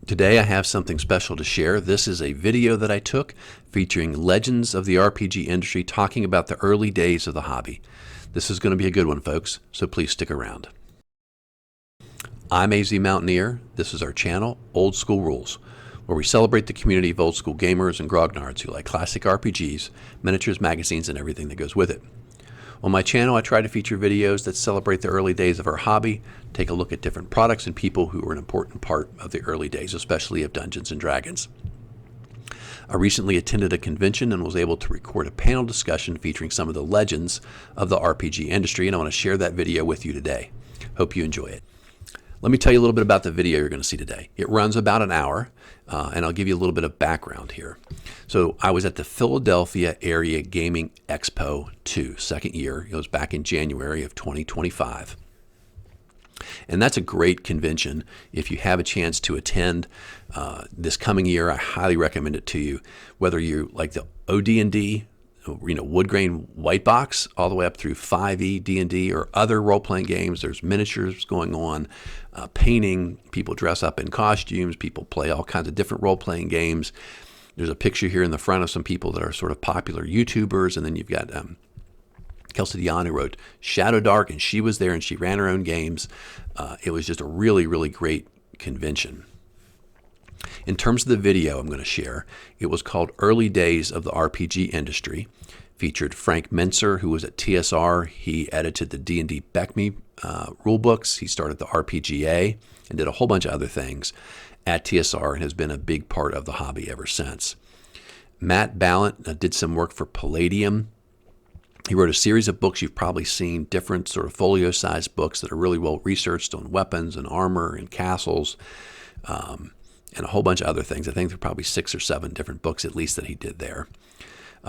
Today I have something special to share. This is a video that I took featuring legends of the RPG industry talking about the early days of the hobby. This is going to be a good one, folks, so please stick around. I'm AZ Mountaineer. This is our channel, Old School Rules, where we celebrate the community of old school gamers and grognards who like classic RPGs, miniatures, magazines, and everything that goes with it. On my channel, I try to feature videos that celebrate the early days of our hobby, take a look at different products and people who were an important part of the early days, especially of Dungeons & Dragons. I recently attended a convention and was able to record a panel discussion featuring some of the legends of the RPG industry, and I want to share that video with you today. Hope you enjoy it. Let me tell you a little bit about the video you're going to see today. It runs about an hour, and I'll give you a little bit of background here. So I was at the Philadelphia Area Gaming Expo 2, second year. It was back in January of 2025. And that's a great convention. If you have a chance to attend this coming year, I highly recommend it to you. Whether you like the AD&D, wood grain white box, all the way up through 5e D&D or other role-playing games. There's miniatures going on, painting, people dress up in costumes, people play all kinds of different role-playing games. There's a picture here in the front of some people that are sort of popular YouTubers, and then you've got Kelsey Dion, who wrote Shadow Dark, and she was there and she ran her own games. It was just a really, really great convention. In terms of the video I'm going to share, it was called Early Days of the RPG Industry. Featured Frank Mentzer, who was at TSR. He edited the D&D BECME rulebooks. He started the RPGA and did a whole bunch of other things at TSR and has been a big part of the hobby ever since. Matt Balent did some work for Palladium. He wrote a series of books you've probably seen, different sort of folio-sized books that are really well researched on weapons and armor and castles. And a whole bunch of other things. I think there are probably 6 or 7 different books at least that he did there.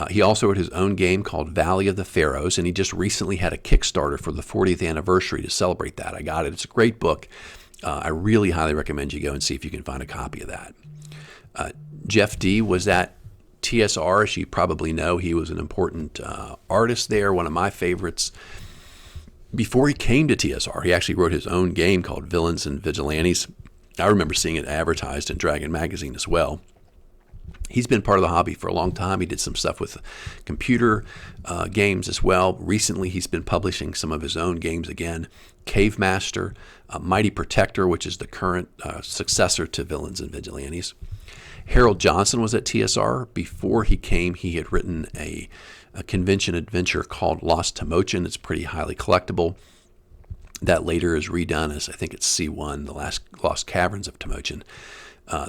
He also wrote his own game called Valley of the Pharaohs, and he just recently had a Kickstarter for the 40th anniversary to celebrate that. I got it. It's a great book. I really highly recommend you go and see if you can find a copy of that. Jeff D. was at TSR, as you probably know. He was an important artist there, one of my favorites. Before he came to TSR, he actually wrote his own game called Villains and Vigilantes. I remember seeing it advertised in Dragon Magazine as well. He's been part of the hobby for a long time. He did some stuff with computer games as well. Recently, he's been publishing some of his own games again. Cave Master, Mighty Protector, which is the current successor to Villains and Vigilantes. Harold Johnson was at TSR. Before he came, he had written a convention adventure called Lost Timochin. It's pretty highly collectible. That later is redone as, I think it's C1, The Lost Caverns of Timochin.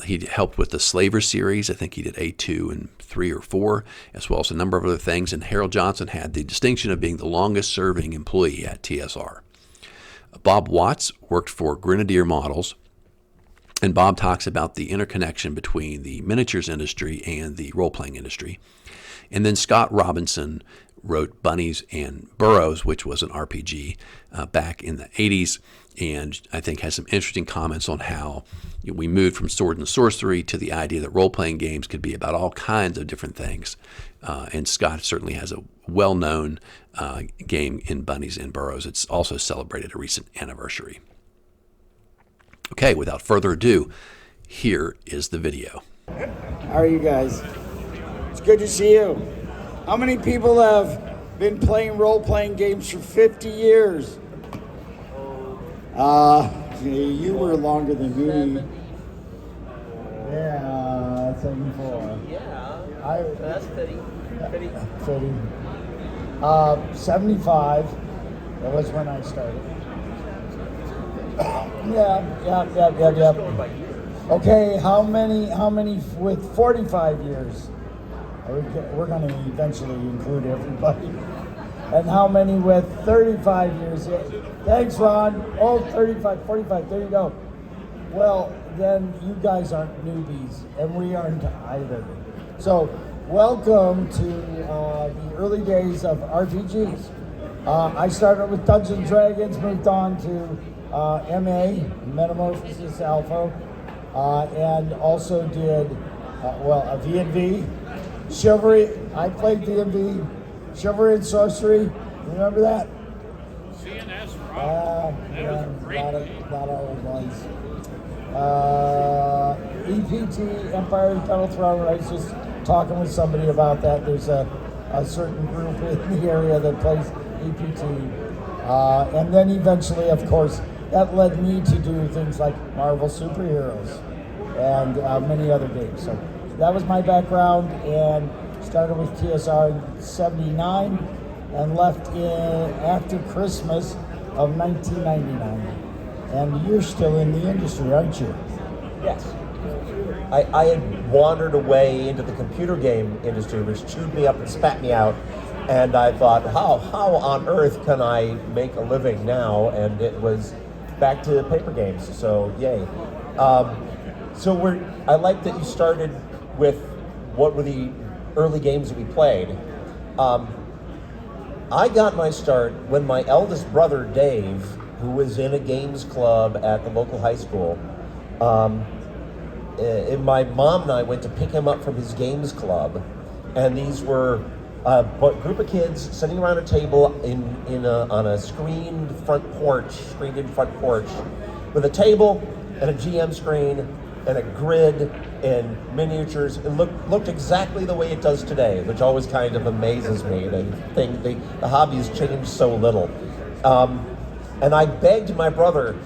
He helped with the Slaver series. I think he did A2 and 3 or 4, as well as a number of other things. And Harold Johnson had the distinction of being the longest serving employee at TSR. Bob Watts worked for Grenadier Models. And Bob talks about the interconnection between the miniatures industry and the role-playing industry. And then Scott Robinson wrote Bunnies and Burrows, which was an RPG back in the 80s, and I think has some interesting comments on how we moved from sword and sorcery to the idea that role-playing games could be about all kinds of different things. And Scott certainly has a well-known game in Bunnies and Burrows. It's also celebrated a recent anniversary. Okay, without further ado, here is the video. How are you guys? It's good to see you. How many people have been playing role-playing games for 50 years? You were longer than me. Yeah, 74. Yeah, that's fitting. 75. That was when I started. Yeah. Okay, how many with 45 years? We're going to eventually include everybody. And how many with 35 years? Thanks, Ron. Oh, 35, 45, there you go. Well, then you guys aren't newbies, and we aren't either. So, welcome to the early days of RPGs. I started with Dungeons & Dragons, moved on to MA, Metamorphosis Alpha, and also did, a V&V. Chivalry, I played D&D, Chivalry and Sorcery, remember that? CNS Rock. That was a great game. A lot of old ones. EPT, Empire Tunnel Throne. I was just talking with somebody about that. There's a certain group in the area that plays EPT. And then eventually, of course, that led me to do things like Marvel Superheroes and many other games. So that was my background, and started with TSR in '79 and left after Christmas of 1999. And you're still in the industry, aren't you? Yes. I had wandered away into the computer game industry, which chewed me up and spat me out. And I thought, how on earth can I make a living now? And it was back to paper games, so yay. I like that you started with what were the early games that we played. I got my start when my eldest brother, Dave, who was in a games club at the local high school, and my mom and I went to pick him up from his games club, and these were a group of kids sitting around a table on a screened front porch with a table and a GM screen and a grid and miniatures. It looked exactly the way it does today, which always kind of amazes me. The hobby has changed so little. And I begged my brother,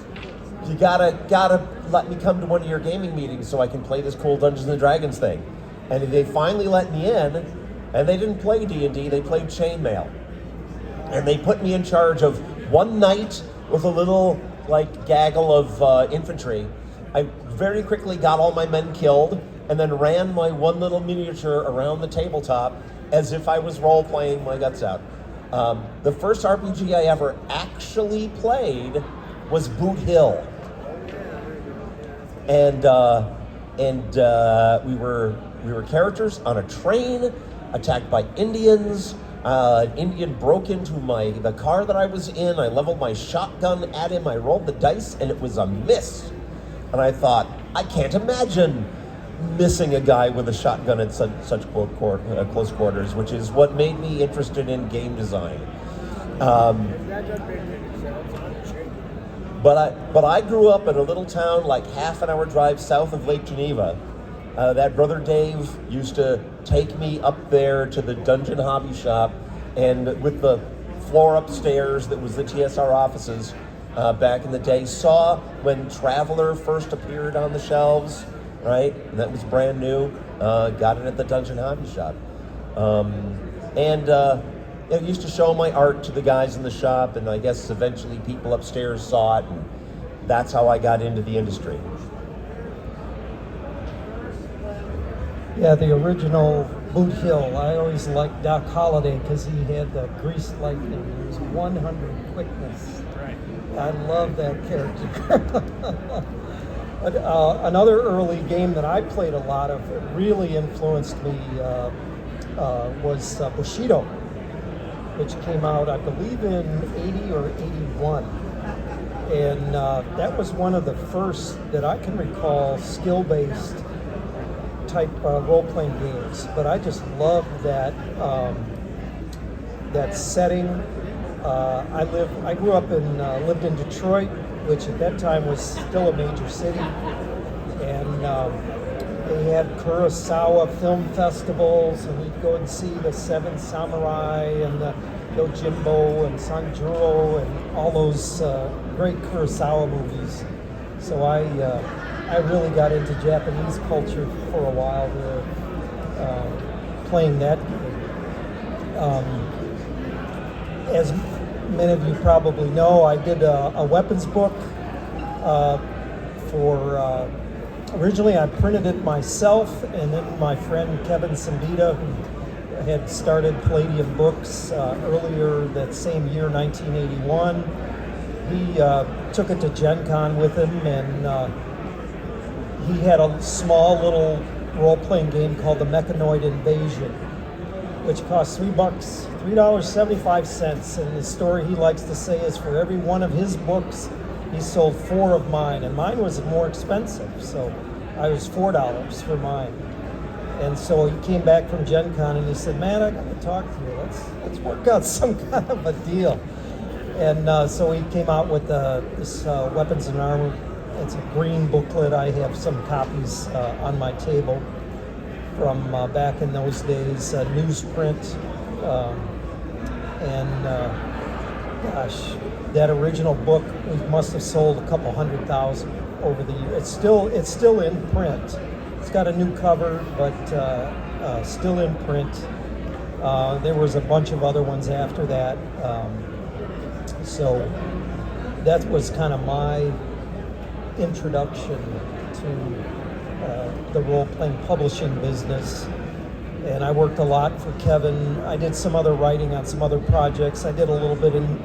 you gotta let me come to one of your gaming meetings so I can play this cool Dungeons and Dragons thing. And they finally let me in, and they didn't play D&D, they played Chainmail. And they put me in charge of one night with a little gaggle of infantry. I very quickly got all my men killed, and then ran my one little miniature around the tabletop as if I was role-playing my guts out. The first RPG I ever actually played was Boot Hill. And we were characters on a train, attacked by Indians. An Indian broke into the car that I was in. I leveled my shotgun at him. I rolled the dice, and it was a miss. And I thought, I can't imagine missing a guy with a shotgun at such close quarters, which is what made me interested in game design. But I grew up in a little town like half an hour drive south of Lake Geneva. That brother Dave used to take me up there to the Dungeon Hobby Shop, and with the floor upstairs that was the TSR offices back in the day, saw when Traveler first appeared on the shelves, right? And that was brand new. Got it at the Dungeon Hobby Shop. I used to show my art to the guys in the shop, and I guess eventually people upstairs saw it, and that's how I got into the industry. Yeah, the original Boot Hill. I always liked Doc Holliday because he had the greased lightning. He was 100 quickness. Right. I love that character. But another early game that I played a lot of, that really influenced me, was Bushido, which came out, I believe, in 80 or 81. And that was one of the first that I can recall grew-based type role-playing games. But I just loved that that setting. I grew up lived in Detroit, which at that time was still a major city, and they had Kurosawa film festivals, and we'd go and see the Seven Samurai and the Yojimbo and Sanjuro and all those great Kurosawa movies. So I really got into Japanese culture for a while, playing that game. As many of you probably know, I did a weapons book originally I printed it myself, and then my friend Kevin Sambita, who had started Palladium Books earlier that same year, 1981, he took it to Gen Con with him, and he had a small little role-playing game called the Mechanoid Invasion, which cost $3.75, and the story he likes to say is for every one of his books, he sold 4 of mine, and mine was more expensive, so I was $4 for mine. And so he came back from Gen Con and he said, man, I got to talk to you. Let's work out some kind of a deal. And so he came out with this weapons and armor It's a green booklet. I have some copies on my table from back in those days, newsprint, and gosh, that original book we must have sold a couple 100,000 over the years. It's still in print. It's got a new cover, but still in print. There was a bunch of other ones after that. So that was kind of my introduction to the role-playing publishing business. And I worked a lot for Kevin. I did some other writing on some other projects. I did a little bit in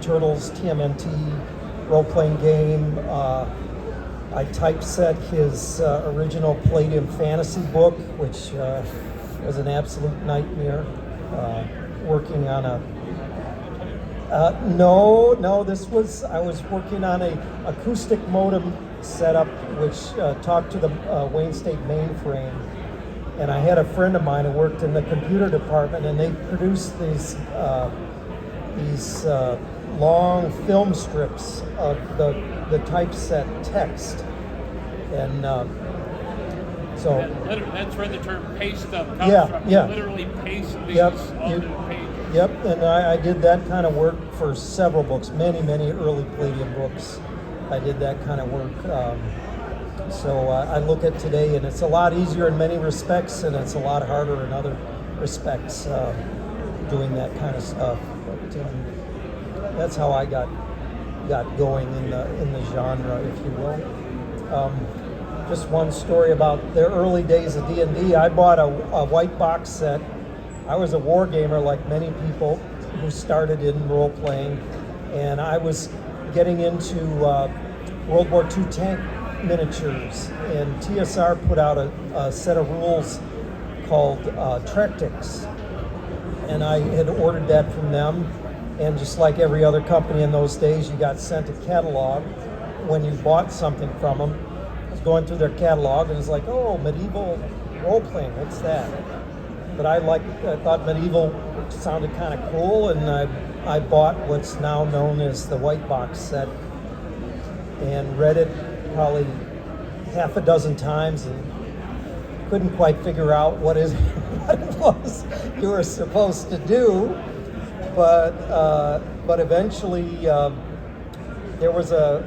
Turtles, TMNT, role-playing game. I typeset his original Palladium fantasy book, which was an absolute nightmare. Working on a I was working on a acoustic modem setup which talked to the Wayne State mainframe, and I had a friend of mine who worked in the computer department, and they produced these long film strips of the typeset text, and so that's where the term paste up comes from. Yeah. You literally paste these Yep. onto the page. Yep, and I did that kind of work for several books, many early Palladium books. I did that kind of work. So I look at today, and it's a lot easier in many respects, and it's a lot harder in other respects doing that kind of stuff. But that's how I got going in the genre, if you will. Just one story about the early days of D&D. I bought a white box set. I was a war gamer like many people who started in role playing, and I was getting into World War II tank miniatures, and TSR put out a set of rules called Tractics, and I had ordered that from them. And just like every other company in those days, you got sent a catalog when you bought something from them. I was going through their catalog, and it's like, oh, medieval role playing, what's that? But I thought medieval sounded kind of cool, and I bought what's now known as the white box set and read it probably half a dozen times and couldn't quite figure out what it was you were supposed to do. But eventually there was a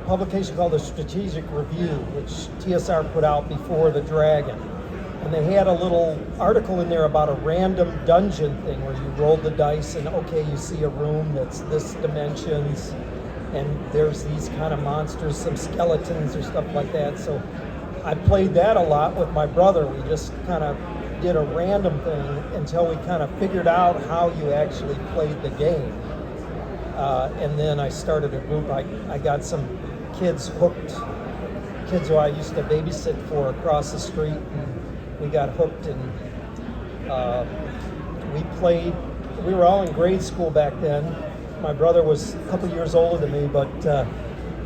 publication called the Strategic Review, which TSR put out before the Dragon. And they had a little article in there about a random dungeon thing where you rolled the dice and, okay, you see a room that's this dimensions and there's these kind of monsters, some skeletons or stuff like that. So I played that a lot with my brother. We just kind of did a random thing until we kind of figured out how you actually played the game. And then I started a group. I got some kids hooked, kids who I used to babysit for across the street. And we got hooked, and we played. We were all in grade school back then. My brother was a couple years older than me, but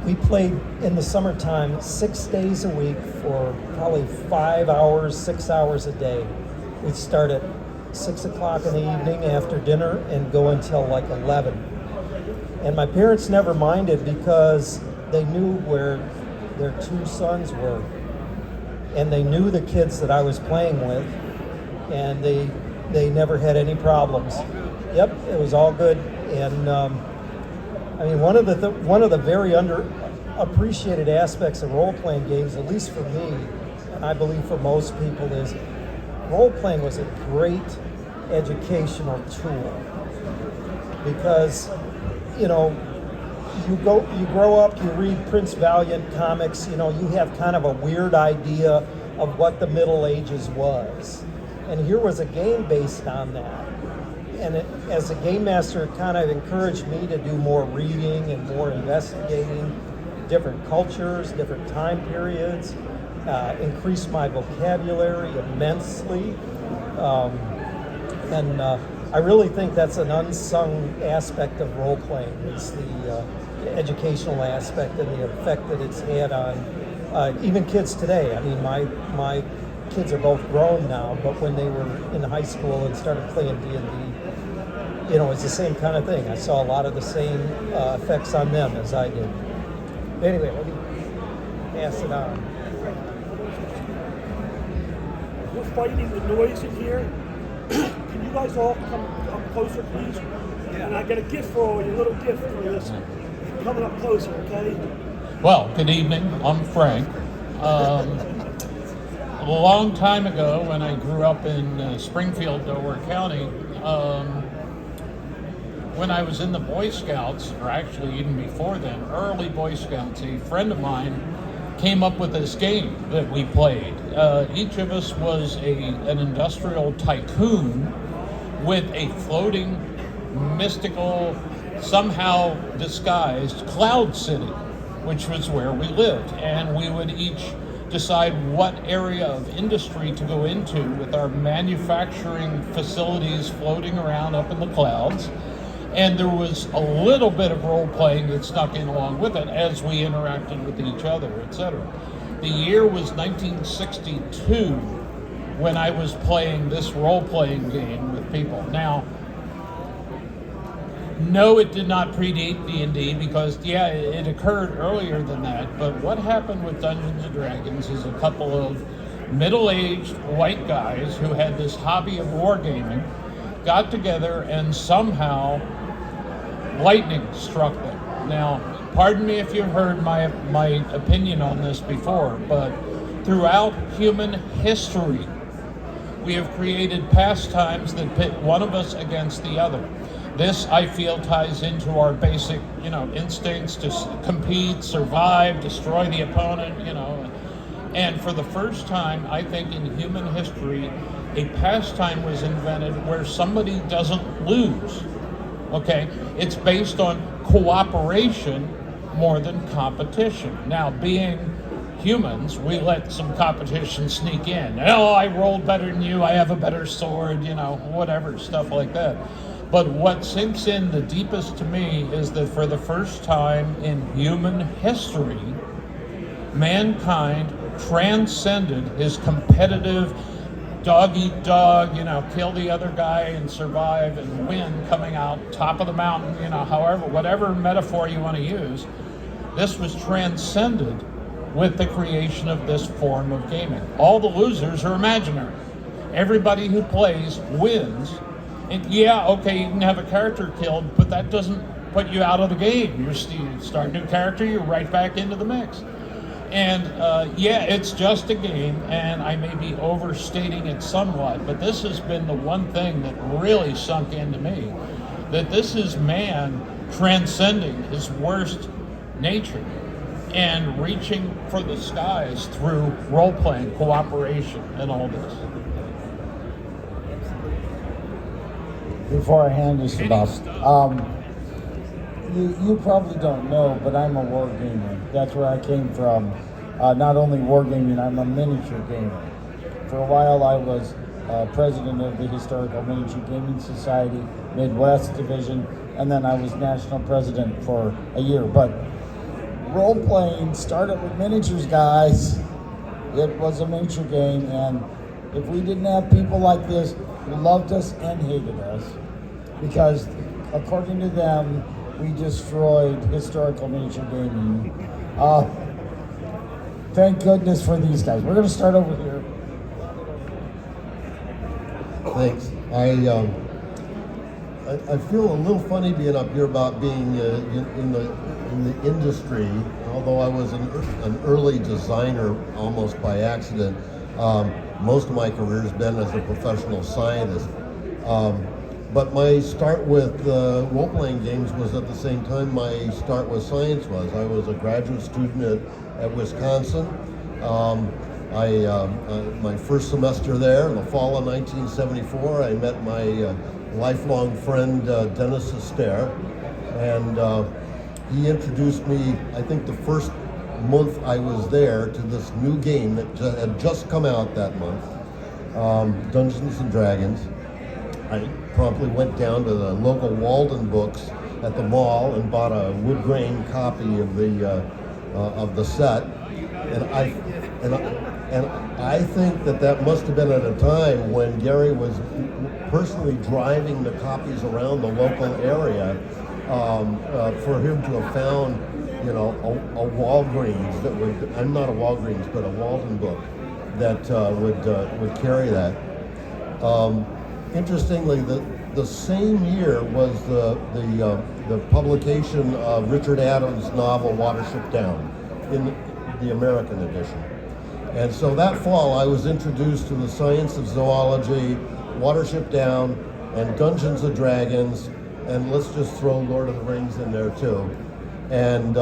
we played in the summertime 6 days a week for probably 5 hours, 6 hours a day. We'd start at 6 o'clock in the evening after dinner and go until like 11. And my parents never minded because they knew where their two sons were. And they knew the kids that I was playing with, and they never had any problems. Yep, it was all good. And I mean, one of the very underappreciated aspects of role-playing games, at least for me, and I believe for most people, is role-playing was a great educational tool. Because, you know, you grow up, you read Prince Valiant comics, you know, you have kind of a weird idea of what the Middle Ages was. And here was a game based on that. And as a game master, it kind of encouraged me to do more reading and more investigating different cultures, different time periods, increase my vocabulary immensely. And I really think that's an unsung aspect of role-playing, is the educational aspect and the effect that it's had on even kids today. I mean, my kids are both grown now, but when they were in high school and started playing D&D, you know, it's the same kind of thing. I saw a lot of the same effects on them as I did. Anyway, pass it on. We're fighting the noise in here. Can you guys all come up closer, please? And I got a gift for all you, a little gift for this. Coming up closer, okay? Well, good evening. I'm Frank. A long time ago, when I grew up in Springfield, Delaware County, when I was in the Boy Scouts, or actually even before then, early Boy Scouts, a friend of mine came up with this game that we played. Each of us was an industrial tycoon with a floating, mystical, somehow disguised cloud city, which was where we lived. And we would each decide what area of industry to go into with our manufacturing facilities floating around up in the clouds. And there was a little bit of role playing that snuck in along with it as we interacted with each other, etc. The year was 1962 when I was playing this role-playing game with people. Now, no, it did not predate D&D because, yeah, it occurred earlier than that. But what happened with Dungeons & Dragons is a couple of middle-aged white guys who had this hobby of wargaming got together and somehow lightning struck them. Now, pardon me if you've heard my opinion on this before, but throughout human history, we have created pastimes that pit one of us against the other. This, I feel, ties into our basic, instincts to compete, survive, destroy the opponent, And for the first time, I think, in human history, a pastime was invented where somebody doesn't lose. Okay? It's based on cooperation more than competition. Now, being humans, we let some competition sneak in. Oh, I rolled better than you, I have a better sword, whatever, stuff like that. But what sinks in the deepest to me is that for the first time in human history, mankind transcended his competitive dog eat dog, kill the other guy and survive and win coming out top of the mountain, however, whatever metaphor you want to use. This was transcended with the creation of this form of gaming. All the losers are imaginary. Everybody who plays wins. And yeah, okay, you can have a character killed, but that doesn't put you out of the game. You start a new character, you're right back into the mix. And yeah, it's just a game, and I may be overstating it somewhat, but this has been the one thing that really sunk into me, that this is man transcending his worst nature and reaching for the skies through role-playing, cooperation, and all this. Before I hand this stuff, you probably don't know, but I'm a war gamer. That's where I came from. Not only wargaming, I'm a miniature gamer. For a while, I was president of the Historical Miniature Gaming Society Midwest Division, and then I was national president for a year. But role-playing started with miniatures, guys. It was a miniature game, and if we didn't have people like this who loved us and hated us, because according to them, we destroyed historical miniature gaming. Thank goodness for these guys. We're going to start over here. Thanks. I feel a little funny being up here about being in the industry. Although I was an early designer almost by accident, most of my career has been as a professional scientist. But my start with role-playing games was at the same time my start with science was. I was a graduate student at Wisconsin. My first semester there, in the fall of 1974, I met my lifelong friend Dennis Astaire, and he introduced me, I think the first month I was there, to this new game that had just come out that month, Dungeons & Dragons. I promptly went down to the local Walden Books at the mall and bought a wood grain copy of the set, and I think that must have been at a time when Gary was personally driving the copies around the local area for him to have found a Walgreens that would, I'm not a Walgreens, but a Walden book that would carry that. Interestingly, the same year was the publication of Richard Adams' novel Watership Down in the American edition. And so that fall I was introduced to the science of zoology, Watership Down, and Dungeons and Dragons, and let's just throw Lord of the Rings in there too. And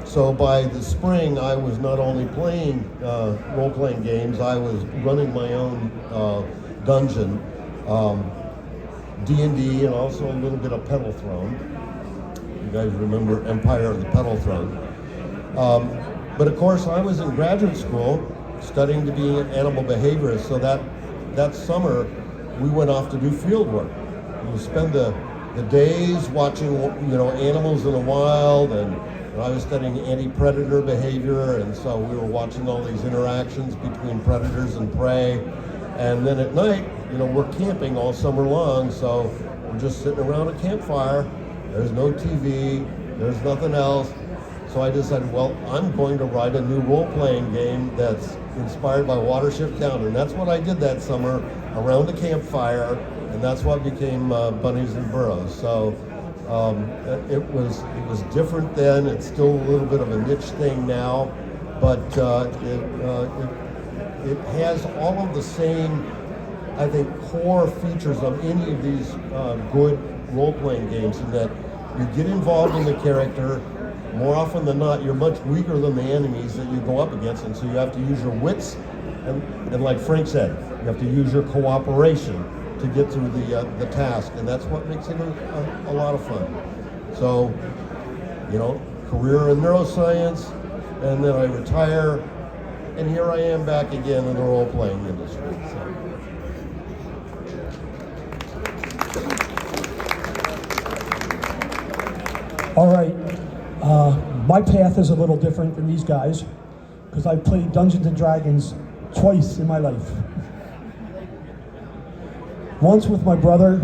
so by the spring I was not only playing role-playing games, I was running my own dungeon, D&D, and also a little bit of Pedal Throne. You guys remember Empire of the Pedal Throne. But of course I was in graduate school studying to be an animal behaviorist, so that summer we went off to do field work. We spend the days watching animals in the wild, and I was studying anti-predator behavior, and so we were watching all these interactions between predators and prey. And then at night, we're camping all summer long, so we're just sitting around a campfire. There's no TV, there's nothing else. So I decided, well, I'm going to write a new role-playing game that's inspired by Watership Down, and that's what I did that summer around a campfire, and that's what became Bunnies and Burrows. So it was different then. It's still a little bit of a niche thing now, but it has all of the same, I think, core features of any of these good role-playing games, in that you get involved in the character. More often than not, you're much weaker than the enemies that you go up against, and so you have to use your wits, and like Frank said, you have to use your cooperation to get through the task, and that's what makes it a lot of fun. So, career in neuroscience, and then I retire, and here I am back again in the role-playing industry. All right. My path is a little different than these guys, because I've played Dungeons and Dragons twice in my life. Once with my brother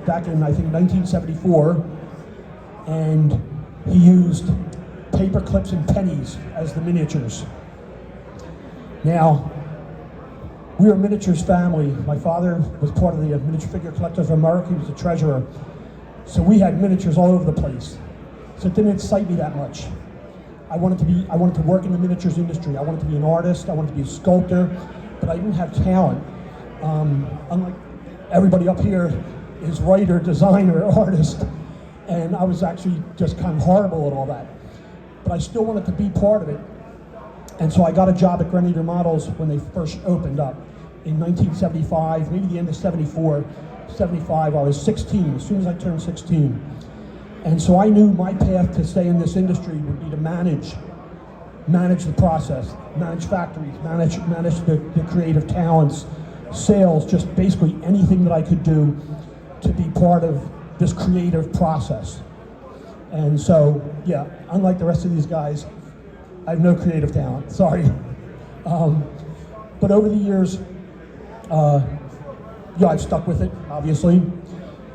back in, I think, 1974, and he used paper clips and pennies as the miniatures. Now, we were a miniatures family. My father was part of the Miniature Figure Collectors of America. He was the treasurer. So we had miniatures all over the place. So it didn't excite me that much. I wanted to work in the miniatures industry. I wanted to be an artist. I wanted to be a sculptor, but I didn't have talent. Unlike everybody up here is writer, designer, artist, and I was actually just kind of horrible at all that. But I still wanted to be part of it. And so I got a job at Grenadier Models when they first opened up in 1975, maybe the end of 74, 75. I was 16, as soon as I turned 16. And so I knew my path to stay in this industry would be to manage the process, manage factories, manage the creative talents, sales, just basically anything that I could do to be part of this creative process. And so, yeah, unlike the rest of these guys, I have no creative talent, sorry. But over the years, I've stuck with it, obviously.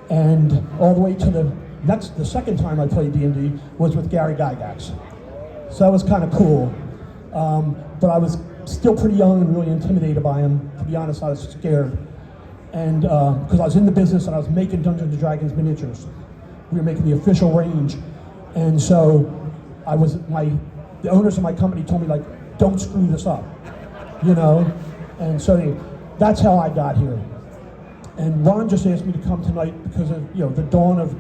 And all the way to the second time I played D&D was with Gary Gygax. So that was kind of cool. But I was still pretty young and really intimidated by him. To be honest, I was scared. And because I was in the business and I was making Dungeons and Dragons miniatures. We were making the official range. And so the owners of my company told me, like, don't screw this up, And so that's how I got here. And Ron just asked me to come tonight because of the dawn of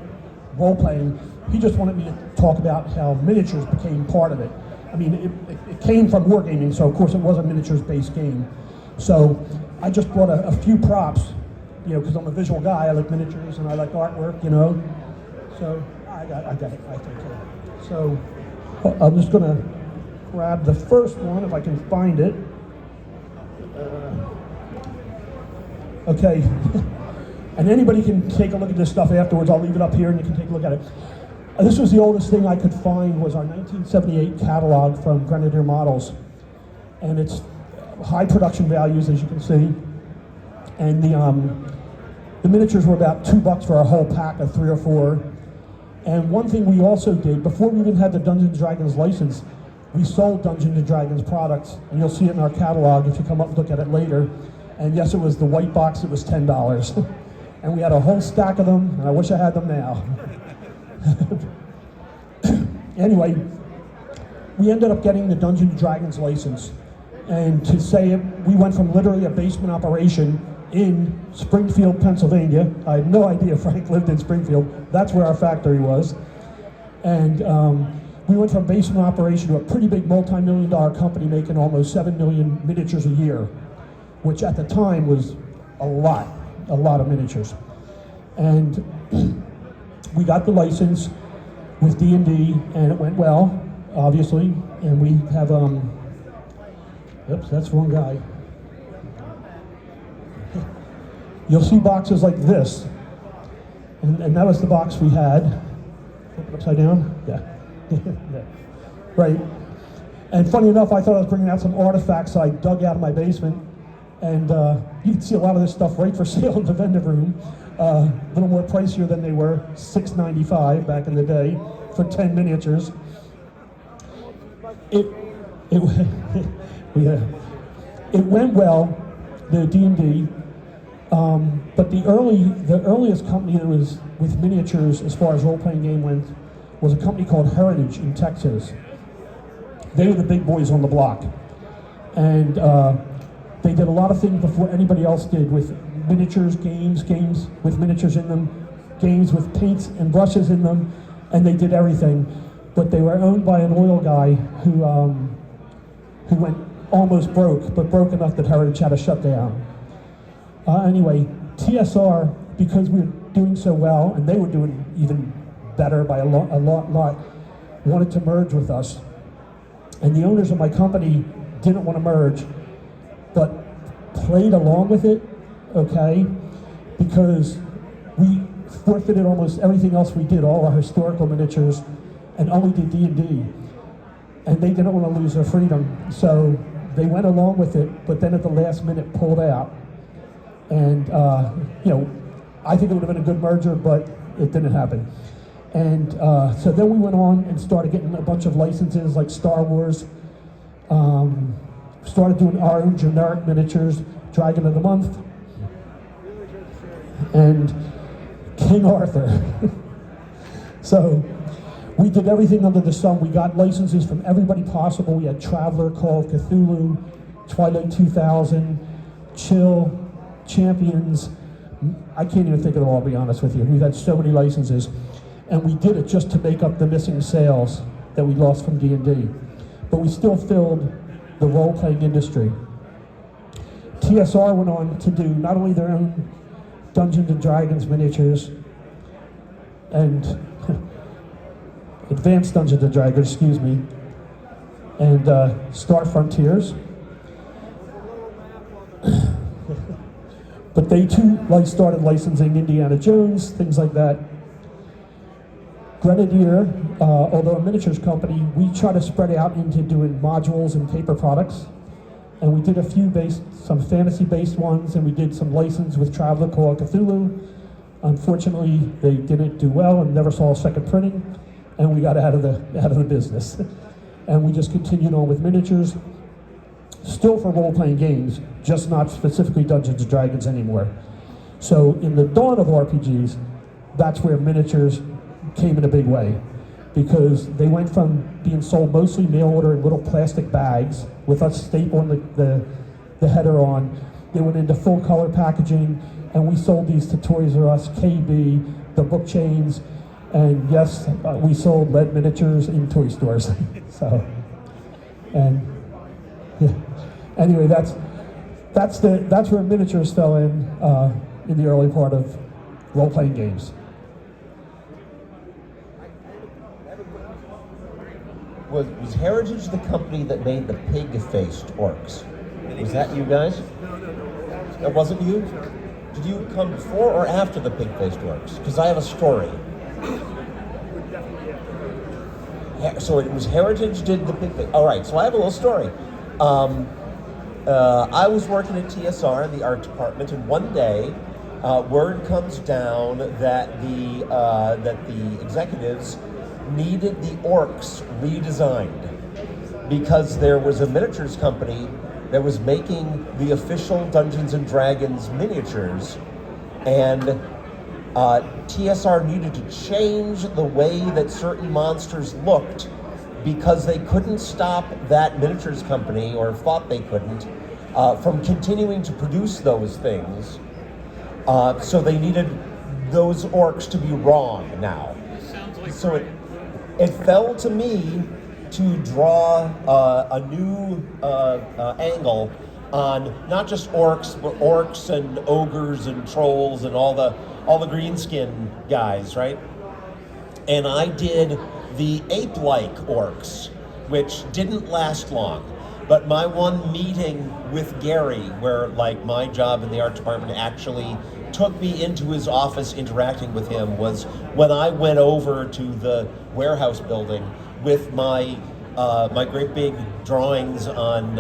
role-playing. He just wanted me to talk about how miniatures became part of it. I mean, it came from wargaming, so of course it was a miniatures-based game. So I just brought a few props, because I'm a visual guy. I like miniatures and I like artwork, So I got it, I think. So I'm just gonna grab the first one if I can find it. Okay, and anybody can take a look at this stuff afterwards. I'll leave it up here and you can take a look at it. This was the oldest thing I could find, was our 1978 catalog from Grenadier Models. And it's high production values, as you can see. And the miniatures were about $2 for a whole pack of 3 or 4. And one thing we also did, before we even had the Dungeons & Dragons license, we sold Dungeons & Dragons products, and you'll see it in our catalog if you come up and look at it later. And yes, it was the white box, it was $10. And we had a whole stack of them, and I wish I had them now. Anyway, we ended up getting the Dungeons & Dragons license. And to say it, we went from literally a basement operation in Springfield, Pennsylvania. I had no idea Frank lived in Springfield. That's where our factory was. And we went from basement operation to a pretty big multi-million-dollar company making almost 7 million miniatures a year, which at the time was a lot of miniatures. And we got the license with D&D, and it went well, obviously. And we have, oops, that's the wrong guy. You'll see boxes like this, and that was the box we had. Flip it upside down, yeah. Right. And funny enough, I thought I was bringing out some artifacts I dug out of my basement, and you can see a lot of this stuff right for sale in the vendor room. A little more pricier than they were, $6.95 back in the day for 10 miniatures. It went well, the D&D. But the earliest company that was with miniatures as far as role-playing game went was a company called Heritage in Texas. They were the big boys on the block. And they did a lot of things before anybody else did with miniatures, games with miniatures in them, games with paints and brushes in them, and they did everything. But they were owned by an oil guy who went almost broke, but broke enough that Heritage had to shut down. Anyway, TSR, because we were doing so well, and they were doing even better by a lot, wanted to merge with us. And the owners of my company didn't want to merge, but played along with it, okay? Because we forfeited almost everything else we did, all our historical miniatures, and only did D&D. And they didn't want to lose their freedom, so they went along with it, but then at the last minute pulled out. And, I think it would have been a good merger, but it didn't happen. And so then we went on and started getting a bunch of licenses like Star Wars, started doing our own generic miniatures, Dragon of the Month, and King Arthur. So we did everything under the sun. We got licenses from everybody possible. We had Traveler, Call of Cthulhu, Twilight 2000, Chill, Champions. I can't even think of it all, to be honest with you. We've had so many licenses. And we did it just to make up the missing sales that we lost from D&D. But we still filled the role-playing industry. TSR went on to do not only their own Dungeons & Dragons miniatures and Advanced Dungeons & Dragons, excuse me, and Star Frontiers. But they too started licensing Indiana Jones, things like that. Grenadier, although a miniatures company, we try to spread out into doing modules and paper products. And we did a few some fantasy-based ones, and we did some license with Traveler, Call of Cthulhu. Unfortunately, they didn't do well and never saw a second printing, and we got out of the business. And we just continued on with miniatures, still for role-playing games, just not specifically Dungeons & Dragons anymore. So in the dawn of RPGs, that's where miniatures came in a big way, because they went from being sold mostly mail order in little plastic bags with us stapling the header on. They went into full color packaging, and we sold these to Toys R Us, KB, the book chains, and yes, we sold lead miniatures in toy stores. So, and yeah. Anyway, that's where miniatures fell in the early part of role-playing games. Was Heritage the company that made the pig-faced orcs? Was that you guys? That wasn't you? Did you come before or after the pig-faced orcs? Because I have a story. So it was Heritage did the pig-faced. All right, so I have a little story. I was working at TSR in the art department, and one day word comes down that the executives needed the orcs redesigned because there was a miniatures company that was making the official Dungeons and Dragons miniatures, and TSR needed to change the way that certain monsters looked because they couldn't stop that miniatures company, or thought they couldn't, from continuing to produce those things. So they needed those orcs to be wrong now. Sounds like So it fell to me to draw a new angle on not just orcs, but orcs and ogres and trolls and all the green skin guys, right? And I did the ape-like orcs, which didn't last long. But my one meeting with Gary, where like my job in the art department actually took me into his office interacting with him, was when I went over to the warehouse building with my my great big drawings on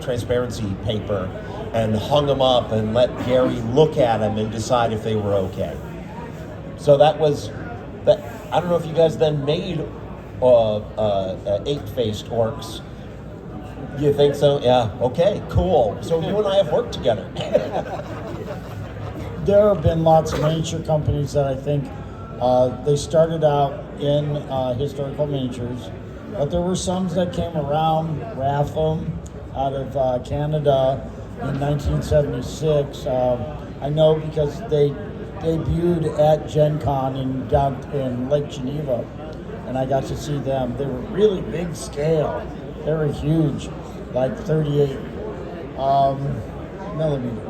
transparency paper and hung them up and let Gary look at them and decide if they were okay. So that was that. I don't know if you guys then made ape-faced orcs. You think so? Yeah. Okay. Cool. So you and I have worked together. There have been lots of miniature companies that I think they started out in historical miniatures, but there were some that came around. Ratham out of Canada in 1976. I know because they debuted at Gen Con in Lake Geneva, and I got to see them. They were really big scale. They were huge, like 38 millimeter.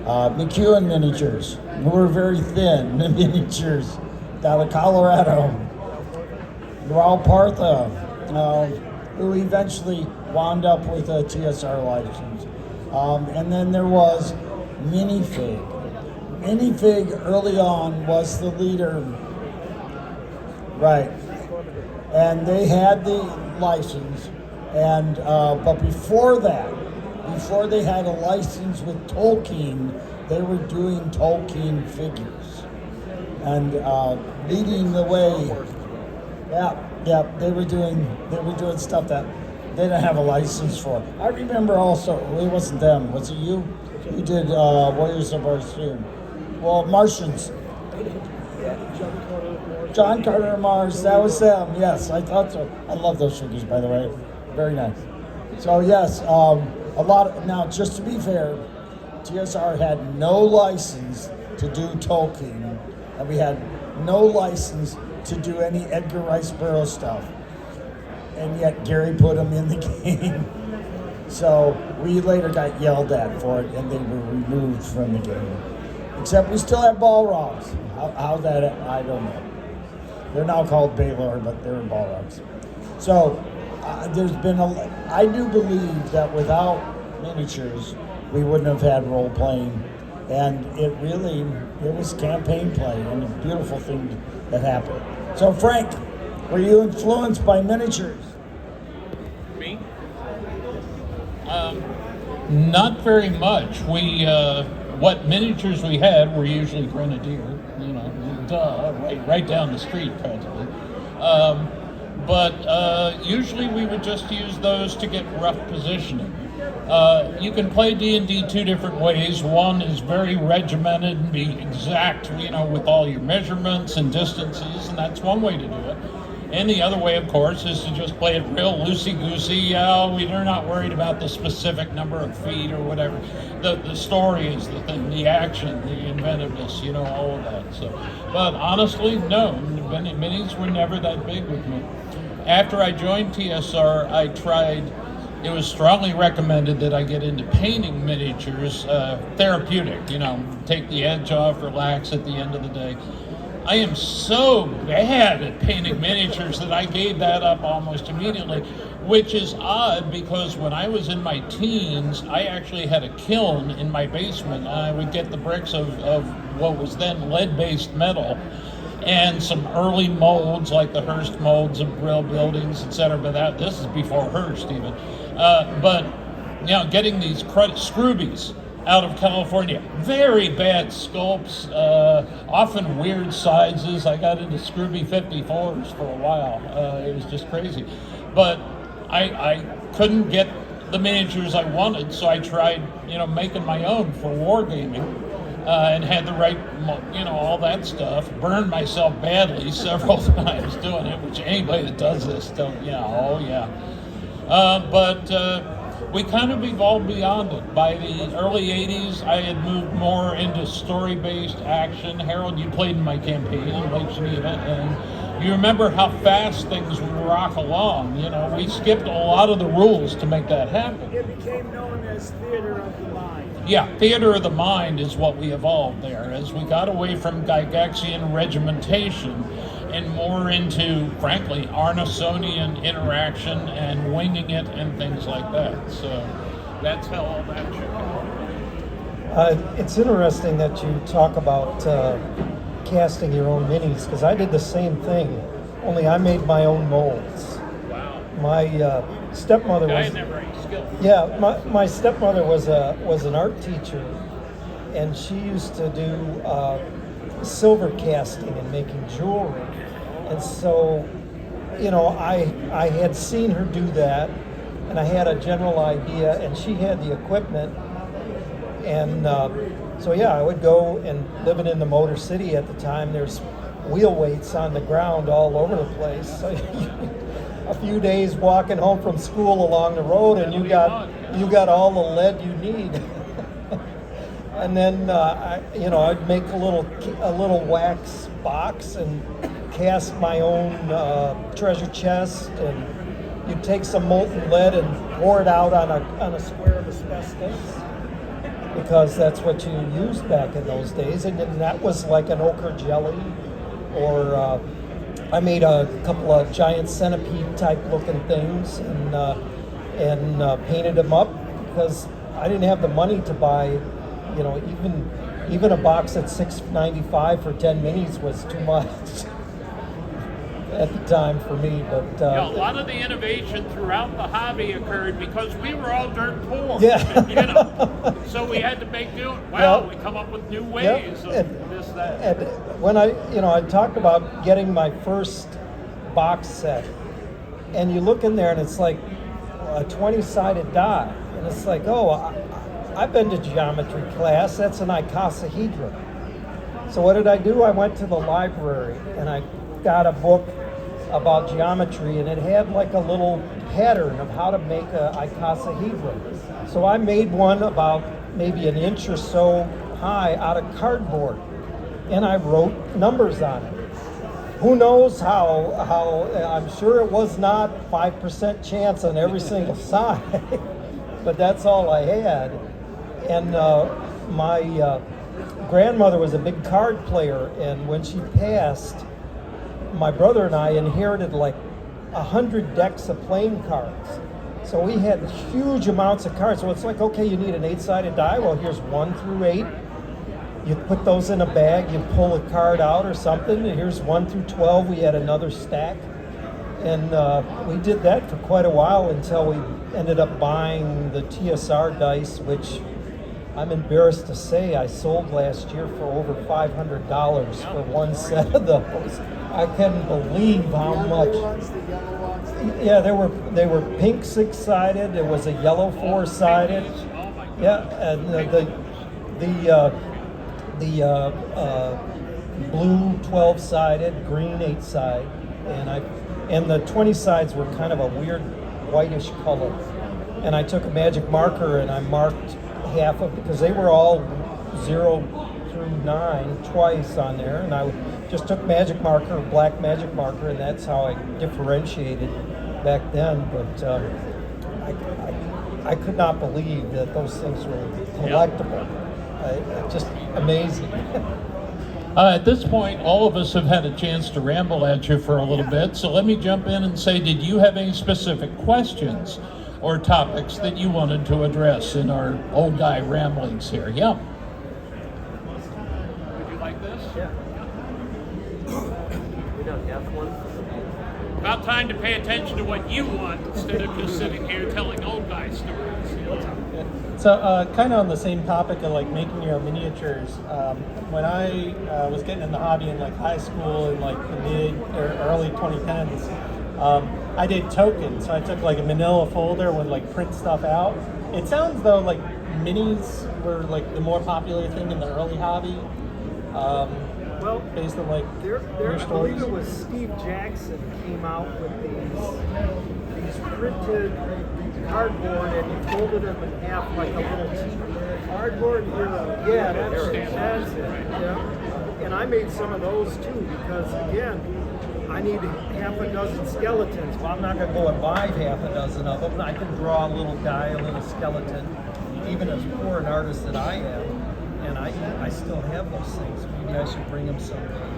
McEwen miniatures were very thin miniatures out of Colorado. Raul Partha, who eventually wound up with a TSR license. And then there was Minifig. Minifig early on was the leader, right? And they had the license, and but before that, before they had a license with Tolkien, they were doing Tolkien figures and leading the way. Yeah, they were doing stuff that they didn't have a license for. I remember also, it wasn't them. Was it you? You did Warriors of Barsoom. Well, Martians. John Carter Mars, that was them. Yes, I thought so. I love those figures, by the way. Very nice. So yes, a lot of, now just to be fair, TSR had no license to do Tolkien, and we had no license to do any Edgar Rice Burroughs stuff. And yet Gary put them in the game. So we later got yelled at for it, and they were removed from the game. Except we still have Balrogs. How that, I don't know. They're now called Baylor, but they're Balrogs. So there's been I do believe that without miniatures, we wouldn't have had role playing. And it was campaign play, and a beautiful thing that happened. So Frank, were you influenced by miniatures? Me? Not very much. We what miniatures we had were usually Grenadier, right down the street practically. But usually we would just use those to get rough positioning. You can play D&D two different ways. One is very regimented and be exact, with all your measurements and distances, and that's one way to do it. And the other way, of course, is to just play it real loosey-goosey. We're not worried about the specific number of feet or whatever. The story is the thing, the action, the inventiveness, all of that. So, but honestly, no, minis were never that big with me. After I joined TSR, I tried. It was strongly recommended that I get into painting miniatures, therapeutic, take the edge off, relax at the end of the day. I am so bad at painting miniatures that I gave that up almost immediately, which is odd because when I was in my teens, I actually had a kiln in my basement, and I would get the bricks of what was then lead-based metal and some early molds like the Hearst molds of brill buildings, etc. But this is before Hearst even. But getting these scroobies out of California. Very bad sculpts, often weird sizes. I got into Scrooby 54s for a while. It was just crazy. But I couldn't get the miniatures I wanted, so I tried, making my own for wargaming. And had the right, all that stuff. Burned myself badly several times doing it, which anybody that does this don't, oh yeah. But we kind of evolved beyond it. By the early 80s, I had moved more into story-based action. Harold, you played in my campaign in Lake Geneva, and you remember how fast things would rock along. We skipped a lot of the rules to make that happen. It became known as theater of the mind. Yeah, theater of the mind is what we evolved there, as we got away from Gygaxian regimentation and more into, frankly, Arnesonian interaction and winging it and things like that. So that's how all that should go. It's interesting that you talk about casting your own minis, because I did the same thing, only I made my own molds. Wow. My stepmother I was... never any skill. Yeah, my stepmother was an art teacher, and she used to do silver casting and making jewelry. And so, I had seen her do that, and I had a general idea, and she had the equipment. And so, yeah, I would go, and living in the Motor City at the time, there's wheel weights on the ground all over the place. So a few days walking home from school along the road, and you got all the lead you need. And then I'd make a little wax box and cast my own treasure chest, and you'd take some molten lead and pour it out on a square of asbestos, because that's what you used back in those days. And then that was like an ochre jelly, or I made a couple of giant centipede type looking things and painted them up, because I didn't have the money to buy, even a box at $6.95 for 10 minis was too much at the time for me. But a lot of the innovation throughout the hobby occurred because we were all dirt poor. Yeah. So we had to make do. We come up with new ways of this, that. And when I talked about getting my first box set, and you look in there and it's like a 20-sided die, and it's like, I've been to geometry class. That's an icosahedron. So what did I do? I went to the library and I got a book about geometry, and it had like a little pattern of how to make a icosahedron. So I made one about maybe an inch or so high out of cardboard, and I wrote numbers on it. Who knows how I'm sure it was not 5% chance on every single side, but that's all I had. And my grandmother was a big card player, and when she passed, my brother and I inherited like 100 decks of playing cards. So we had huge amounts of cards. So it's like, okay, you need an 8-sided die. Well, here's 1 through 8. You put those in a bag, you pull a card out or something, and here's 1 through 12. We had another stack. And we did that for quite a while until we ended up buying the TSR dice, which I'm embarrassed to say I sold last year for over $500 for one set of those. I couldn't believe how much. The yellow ones. Yeah, they were pink 6-sided. There was a yellow 4-sided. Yeah, and the blue 12-sided, green 8-side, and the 20 sides were kind of a weird whitish color. And I took a magic marker and I marked half of, because they were all 0 through 9 twice on there, and I just took magic marker, black magic marker, and that's how I differentiated back then. But I could not believe that those things were collectible. Just amazing. At this point, all of us have had a chance to ramble at you for a little bit, so let me jump in and say, did you have any specific questions or topics that you wanted to address in our old guy ramblings here? Yeah. Would you like this? Yeah. We don't have one. About time to pay attention to what you want instead of just sitting here telling old guy stories. So, kind of on the same topic of like making your own miniatures. When I was getting in the hobby in like high school in like the mid or early 2010s, I did tokens. So I took like a manila folder and would like print stuff out. It sounds though like minis were like the more popular thing in the early hobby. Well, based on like there, your I stories. believe it was Steve Jackson came out with these printed cardboard, and he folded them in half like a little cardboard hero. Yeah, that's it. Yeah. And I made some of those too because again, I need half a dozen skeletons. Well, I'm not going to go and buy half a dozen of them. I can draw a little guy, a little skeleton, even as poor an artist that I am. And I still have those things. Maybe I should bring them someday.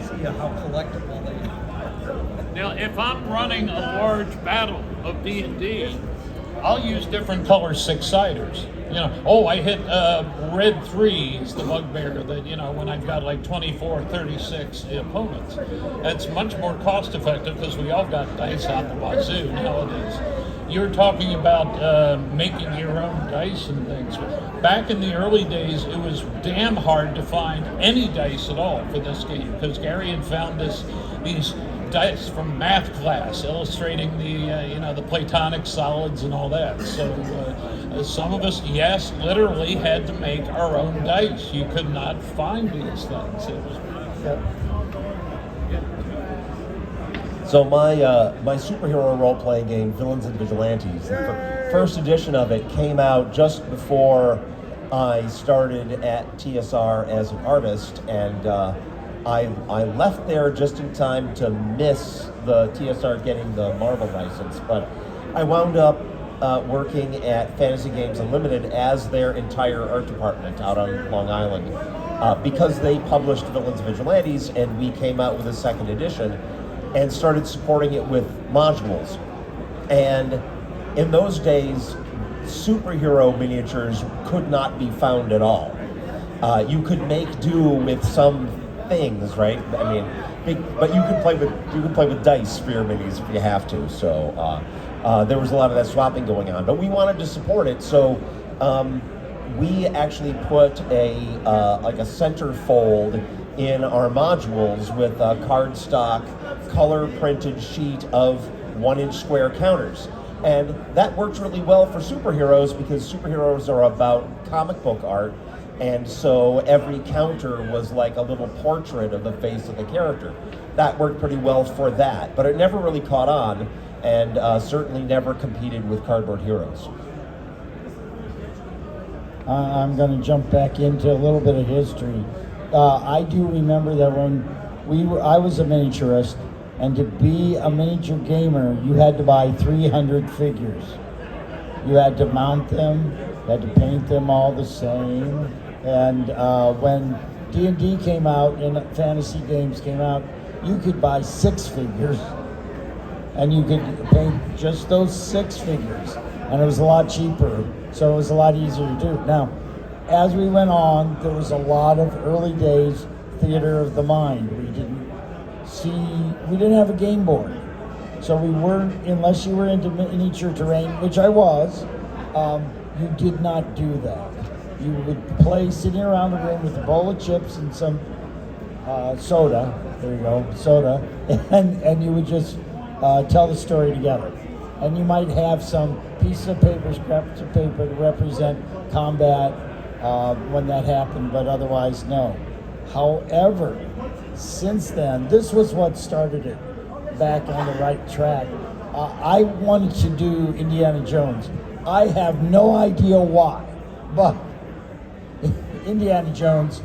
See how collectible they are. Now, if I'm running a large battle of D&D, I'll use different color six-siders. You know, I hit red 3s, the bugbear that, you know, when I've got like 24, 36 opponents. That's much more cost-effective because we all got dice out the wazoo nowadays. You're talking about making your own dice and things. Back in the early days, it was damn hard to find any dice at all for this game because Gary had found these dice from math class illustrating the Platonic solids and all that. So some of us, yes, literally had to make our own dice. You could not find these things. It was, So my superhero role-playing game, Villains and Vigilantes, the first edition of it came out just before I started at TSR as an artist, and I left there just in time to miss the TSR getting the Marvel license, but I wound up working at Fantasy Games Unlimited as their entire art department out on Long Island because they published Villains and Vigilantes, and we came out with a second edition and started supporting it with modules. And in those days, superhero miniatures could not be found at all. You could make do with some things, right? I mean, but you can play with dice for your minis if you have to. So there was a lot of that swapping going on. But we wanted to support it, so we actually put a center fold in our modules with a cardstock color printed sheet of 1-inch square counters. And that works really well for superheroes because superheroes are about comic book art, and so every counter was like a little portrait of the face of the character. That worked pretty well for that, but it never really caught on, and certainly never competed with cardboard heroes. I'm going to jump back into a little bit of history. I do remember that when I was a miniaturist, and to be a miniature gamer, you had to buy 300 figures. You had to mount them, you had to paint them all the same. And when D&D came out and fantasy games came out, you could buy 6 figures, and you could paint just those 6 figures, and it was a lot cheaper, so it was a lot easier to do. Now, as we went on, there was a lot of early days theater of the mind. We didn't have a game board, so we weren't, unless you were into miniature terrain, which I was, you did not do that. You would play sitting around the room with a bowl of chips and some soda, there you go, soda, and you would just tell the story together. And you might have some pieces of paper, scraps of paper to represent combat when that happened, but otherwise, no. However, since then, this was what started it back on the right track. I wanted to do Indiana Jones. I have no idea why, but Indiana Jones,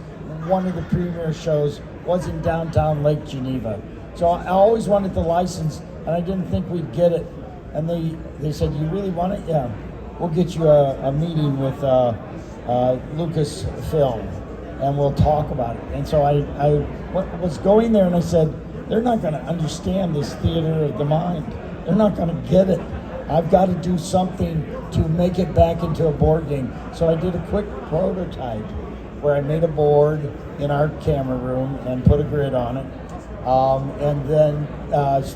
one of the premiere shows, was in downtown Lake Geneva. So I always wanted the license, and I didn't think we'd get it. And they said, "You really want it? Yeah, we'll get you a meeting with Lucasfilm, and we'll talk about it." And so I was going there, and I said, "They're not going to understand this theater of the mind. They're not going to get it. I've got to do something to make it back into a board game." So I did a quick prototype where I made a board in our camera room and put a grid on it. And then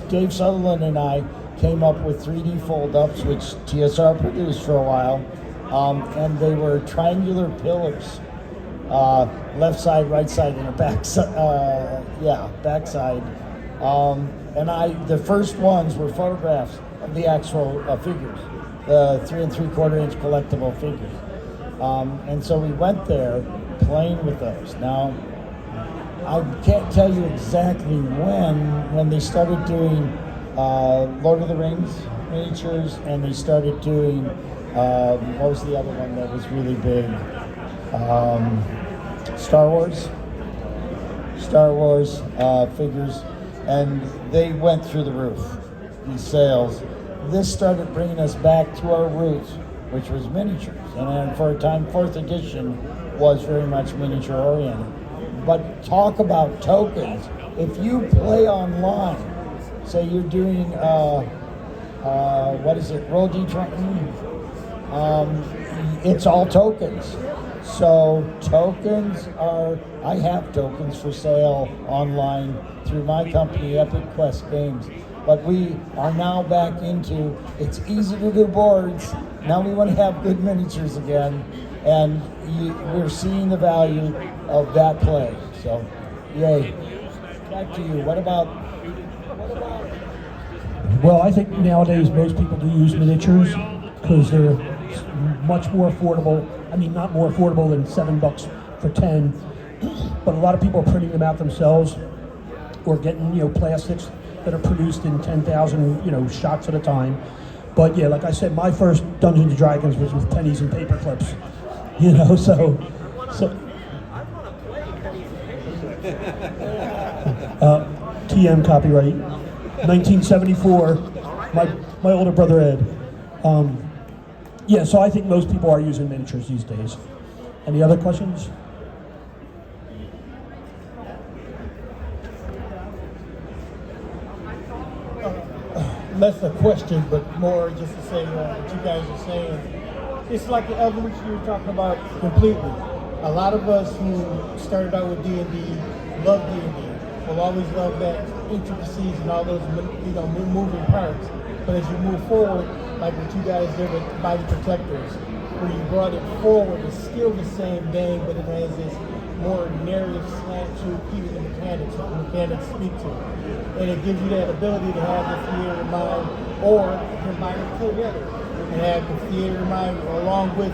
Dave Sutherland and I came up with 3D fold-ups, which TSR produced for a while. and they were triangular pillars, left side, right side, and a back side. Back side. And the first ones were photographs of the actual figures, the 3 3/4 inch collectible figures. And so we went there playing with those. Now, I can't tell you exactly when they started doing Lord of the Rings miniatures, and they started doing, what was the other one that was really big? Star Wars figures, and they went through the roof, these sales. This started bringing us back to our roots, which was miniatures. And then for a time, 4th edition was very much miniature oriented. But talk about tokens. If you play online, say you're doing, Roll D20, it's all tokens. So tokens I have tokens for sale online through my company, Epic Quest Games. But we are now back into, it's easy to do boards. Now we want to have good miniatures again. And we're seeing the value of that play. So, yay. Back to you. What about? Well, I think nowadays most people do use miniatures because they're much more affordable. I mean, not more affordable than $7 for 10, but a lot of people are printing them out themselves or getting, plastics that are produced in 10,000, shots at a time. But yeah, like I said, my first Dungeons and Dragons was with pennies and paper clips, so TM copyright, 1974, my older brother Ed. So I think most people are using miniatures these days. Any other questions? Less a question, but more just to say what you guys are saying. It's like the evolution you were talking about completely. A lot of us who started out with D&D love D&D. Will always love that intricacies and all those moving parts. But as you move forward, like what you guys did with Body Protectors, where you brought it forward, it's still the same thing, but it has this more narrative slant to even the mechanics, what the mechanics speak to. And it gives you that ability to have the theater in mind, or combine it together and have the theater in mind along with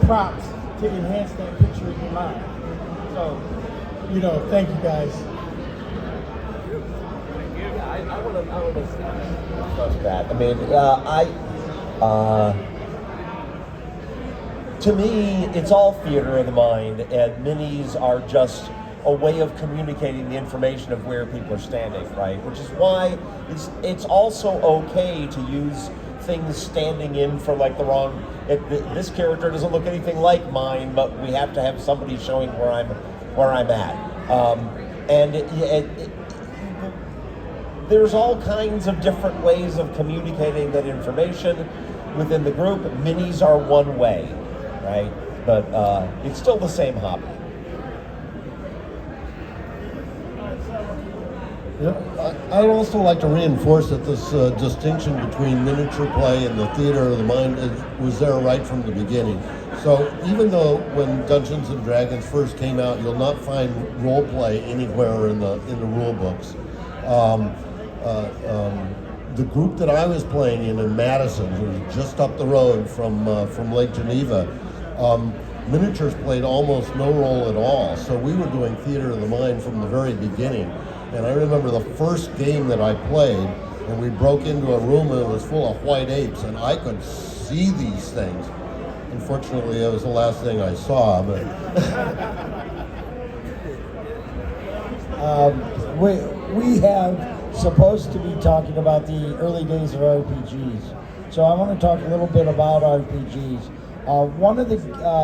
props to enhance that picture in your mind. So, thank you guys. I want to discuss that. I mean, to me, it's all theater of the mind, and minis are just a way of communicating the information of where people are standing, right? Which is why it's also okay to use things standing in for like the wrong. This character doesn't look anything like mine, but we have to have somebody showing where I'm at. There's all kinds of different ways of communicating that information within the group. Minis are one way, right? But it's still the same hobby. Yeah, I'd also like to reinforce that this distinction between miniature play and the theater of the mind was there right from the beginning. So even though when Dungeons and Dragons first came out, you'll not find role play anywhere in the rule books. The group that I was playing in Madison, who was just up the road from Lake Geneva, miniatures played almost no role at all. So we were doing theater of the mind from the very beginning. And I remember the first game that I played, and we broke into a room and it was full of white apes, and I could see these things. Unfortunately, it was the last thing I saw. But we have supposed to be talking about the early days of RPGs. So I want to talk a little bit about RPGs. One of the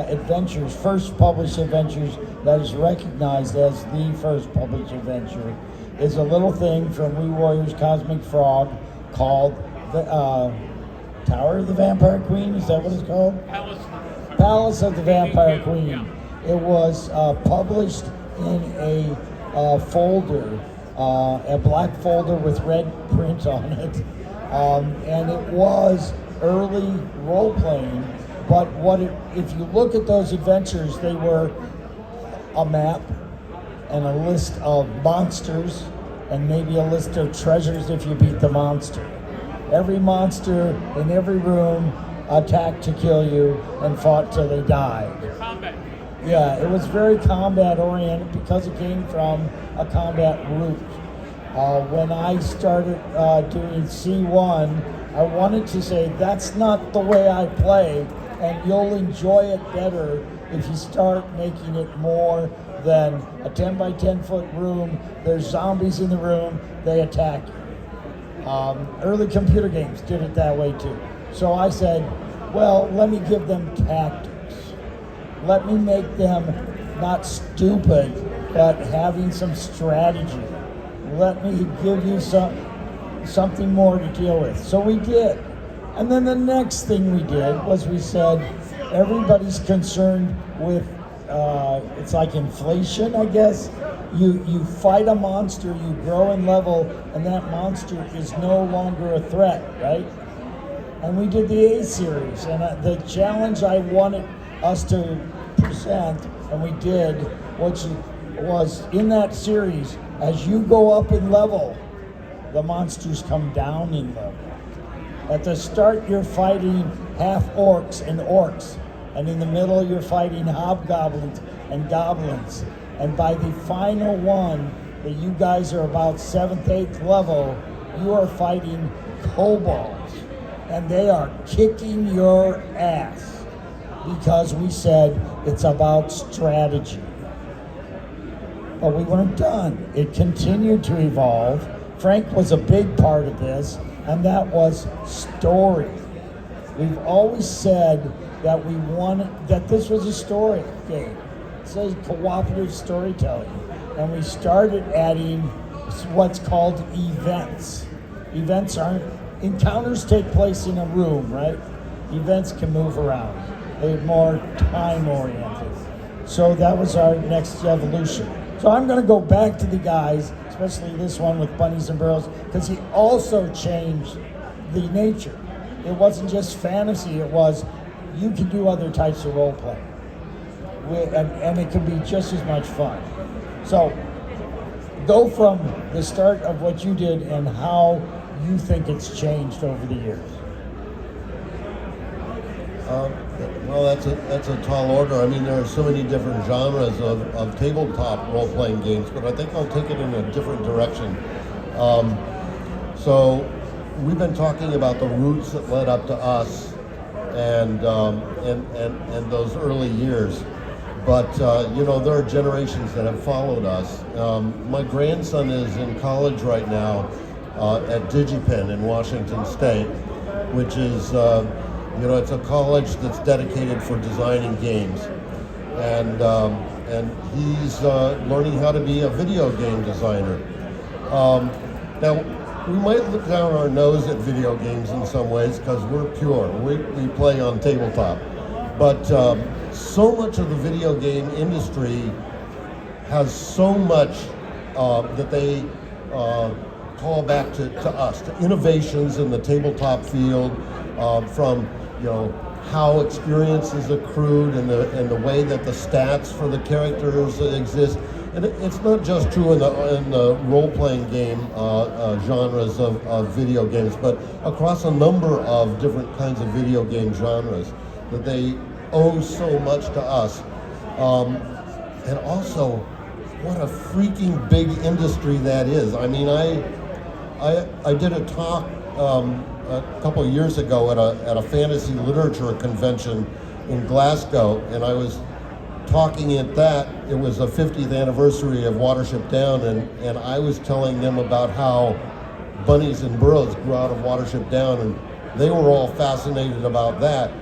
adventures, first published adventures that is recognized as the first published adventure is a little thing from We Warriors Cosmic Frog called the Tower of the Vampire Queen. Is that what it's called? Palace of the Vampire Queen. It was published in a folder, a black folder with red print on it, and it was early role-playing But if you look at those adventures, they were a map and a list of monsters and maybe a list of treasures if you beat the monster. Every monster in every room attacked to kill you and fought till they died. Combat. Yeah, it was very combat oriented because it came from a combat route. When I started doing C1, I wanted to say that's not the way I play, and you'll enjoy it better if you start making it more than a 10 by 10 foot room. There's zombies in the room, they attack you. Early computer games did it that way too. So I said, well, let me give them tactics. Let me make them not stupid, but having some strategy. Let me give you something more to deal with. So we did. And then the next thing we did was we said, everybody's concerned with, it's like inflation, I guess. You fight a monster, you grow in level, and that monster is no longer a threat, right? And we did the A series, and the challenge I wanted us to present, and we did, which was in that series, as you go up in level, the monsters come down in level. At the start, you're fighting half orcs and orcs, and in the middle, you're fighting hobgoblins and goblins. And by the final one, that you guys are about 7th, 8th level, you are fighting kobolds, and they are kicking your ass because we said it's about strategy. But we weren't done. It continued to evolve. Frank was a big part of this, and that was story. We've always said that we wanted, that this was a story game. It's a cooperative storytelling. And we started adding what's called events. Events encounters take place in a room, right? Events can move around. They're more time oriented. So that was our next evolution. So I'm going to go back to the guys, especially this one with Bunnies and Burrows, because he also changed the nature. It wasn't just fantasy, it was you can do other types of role play. And it can be just as much fun. So go from the start of what you did and how you think it's changed over the years. Well, that's a tall order. I mean, there are so many different genres of tabletop role-playing games, but I think I'll take it in a different direction. So we've been talking about the roots that led up to us and those early years. But, there are generations that have followed us. My grandson is in college right now at DigiPen in Washington State, which is, it's a college that's dedicated for designing games. And he's learning how to be a video game designer. Now, we might look down our nose at video games in some ways because we're pure. We play on tabletop. But so much of the video game industry has so much that they call back to us, to innovations in the tabletop field, from how experience is accrued and the way that the stats for the characters exist. And it's not just true in the role-playing game genres of video games, but across a number of different kinds of video game genres that they owe so much to us. And also, what a freaking big industry that is. I mean, I did a talk a couple of years ago at a fantasy literature convention in Glasgow, and I was talking at that. It was the 50th anniversary of Watership Down, and I was telling them about how Bunnies and Burrows grew out of Watership Down, and they were all fascinated about that.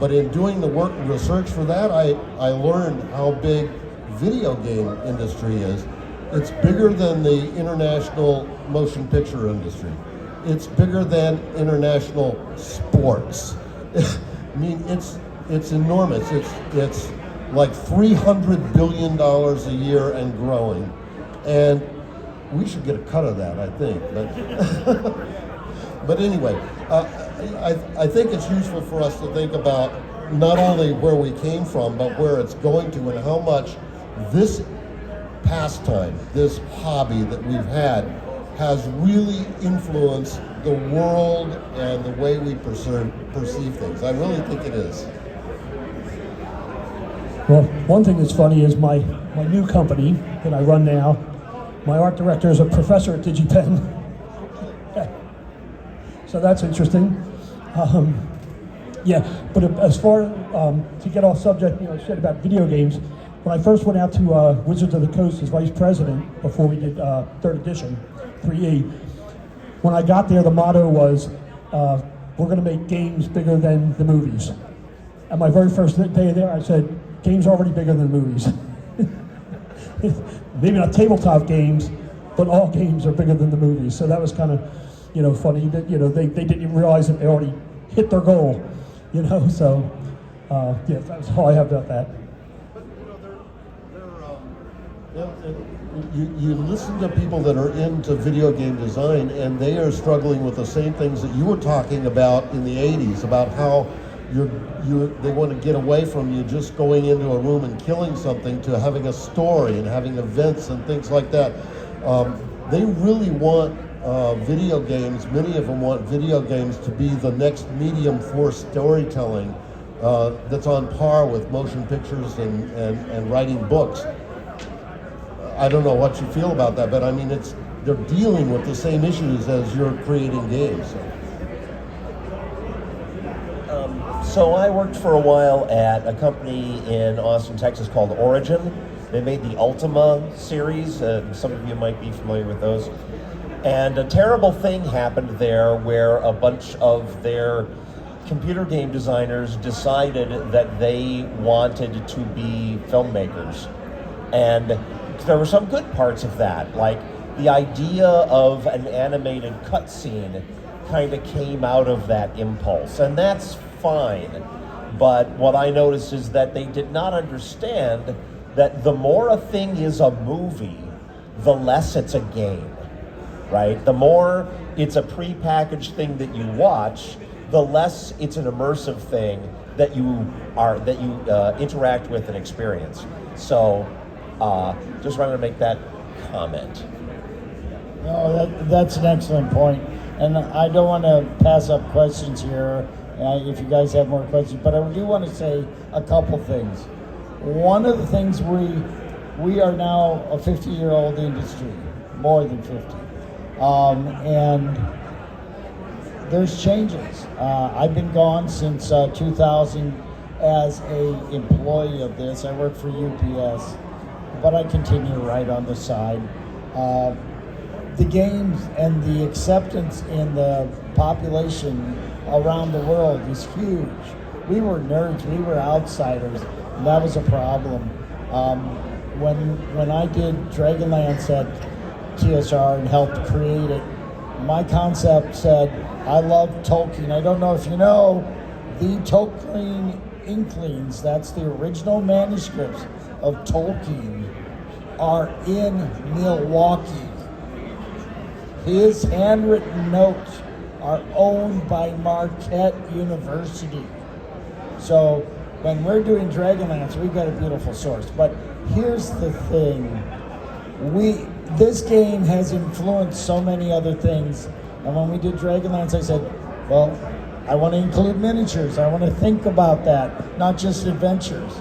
But in doing the work and research for that, I learned how big video game industry is. It's bigger than the international motion picture industry. It's bigger than international sports. I mean, it's enormous. It's like $300 billion a year and growing. And we should get a cut of that, I think. But anyway, I think it's useful for us to think about not only where we came from, but where it's going to, and how much this pastime, this hobby that we've had, has really influenced the world and the way we perceive things. I really think it is. Well, one thing that's funny is my new company that I run now, my art director is a professor at DigiPen. So that's interesting. Yeah, but as far to get off subject, shit about video games, when I first went out to Wizards of the Coast as vice president before we did 3rd edition, 3E, when I got there, the motto was, we're going to make games bigger than the movies. And my very first day there, I said, games are already bigger than movies. Maybe not tabletop games, but all games are bigger than the movies. So that was kind of, funny that, they didn't even realize that they already hit their goal, so, yeah, that's all I have about that. You listen to people that are into video game design, and they are struggling with the same things that you were talking about in the 80s, about how they want to get away from you just going into a room and killing something to having a story and having events and things like that. They really want video games, many of them want video games to be the next medium for storytelling that's on par with motion pictures and writing books. I don't know what you feel about that, but I mean, they're dealing with the same issues as you're creating games. So I worked for a while at a company in Austin, Texas called Origin. They made the Ultima series. Some of you might be familiar with those. And a terrible thing happened there where a bunch of their computer game designers decided that they wanted to be filmmakers. And there were some good parts of that, like the idea of an animated cutscene kind of came out of that impulse, and that's fine. But what I noticed is that they did not understand that the more a thing is a movie, the less it's a game, right? The more it's a prepackaged thing that you watch, the less it's an immersive thing that you interact with and experience. So just wanted to make that comment. No, that's an excellent point. And I don't want to pass up questions here if you guys have more questions, but I do want to say a couple things. One of the things we are now a 50-year-old industry, more than 50. And there's changes. I've been gone since 2000 as a employee of this. I work for UPS, but I continue right on the side. The games and the acceptance in the population around the world is huge. We were nerds, we were outsiders, and that was a problem. When I did Dragonlance at TSR and helped create it, my concept said, I love Tolkien. I don't know if you know, the Tolkien Inklings, that's the original manuscripts of Tolkien, are in Milwaukee. His handwritten notes are owned by Marquette University. So when we're doing Dragonlance, we've got a beautiful source. But here's the thing. This game has influenced so many other things. And when we did Dragonlance, I said, well, I want to include miniatures. I want to think about that, not just adventures.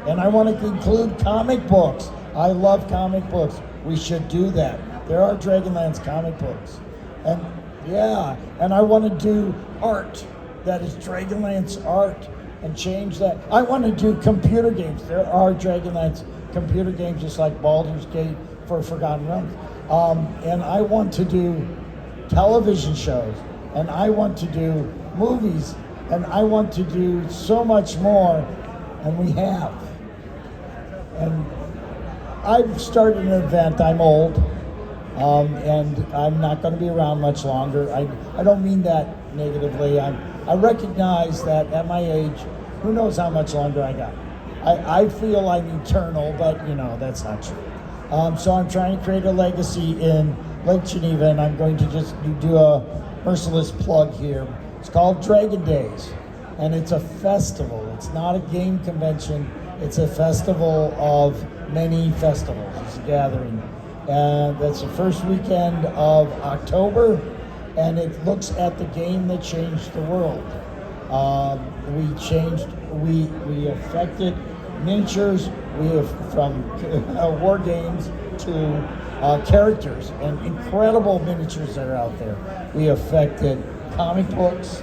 And I want to include comic books. I love comic books. We should do that. There are Dragonlance comic books. And yeah, and I want to do art that is Dragonlance art and change that. I want to do computer games. There are Dragonlance computer games just like Baldur's Gate for Forgotten Realms. And I want to do television shows, and I want to do movies, and I want to do so much more, and we have. And I've started an event. I'm old, and I'm not going to be around much longer. I don't mean that negatively. I recognize that at my age, who knows how much longer I got. I feel I'm eternal, but that's not true. So I'm trying to create a legacy in Lake Geneva, and I'm going to just do a merciless plug here. It's called Dragon Days. and it's a festival. It's not a game convention. It's a festival of many festivals. It's a gathering. And that's the first weekend of October, and it looks at the game that changed the world. We affected miniatures. We have from war games to characters and incredible miniatures that are out there. We affected comic books,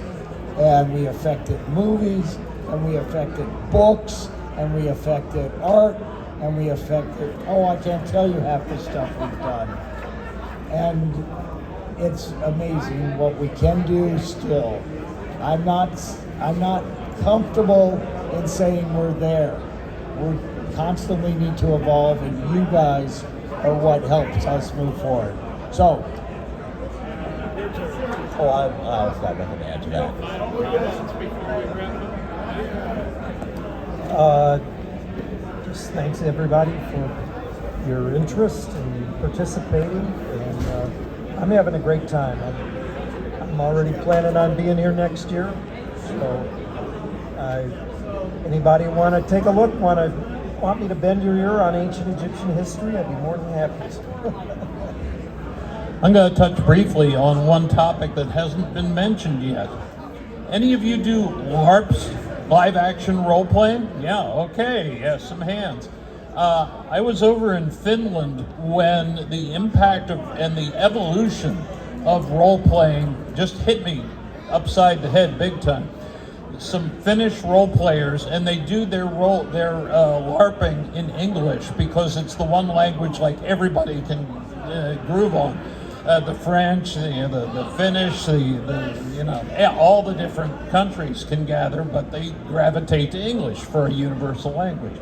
and we affected movies, and we affected books, and we affected art, and we affected, I can't tell you half the stuff we've done. And it's amazing what we can do still. I'm not comfortable in saying we're there. We constantly need to evolve, and you guys are what helps us move forward. So, I've got nothing to add to that. Just thanks everybody for your interest and participating, and I'm having a great time. I'm already planning on being here next year, so anybody want to take a look, want me to bend your ear on ancient Egyptian history, I'd be more than happy to. I'm going to touch briefly on one topic that hasn't been mentioned yet. Any of you do LARPs, live action role playing? Yeah, okay, yeah, some hands. I was over in Finland when the impact of and the evolution of role playing just hit me upside the head big time. Some Finnish role players, and they do their LARPing in English because it's the one language like everybody can groove on. The French, the Finnish, all the different countries can gather, but they gravitate to English for a universal language.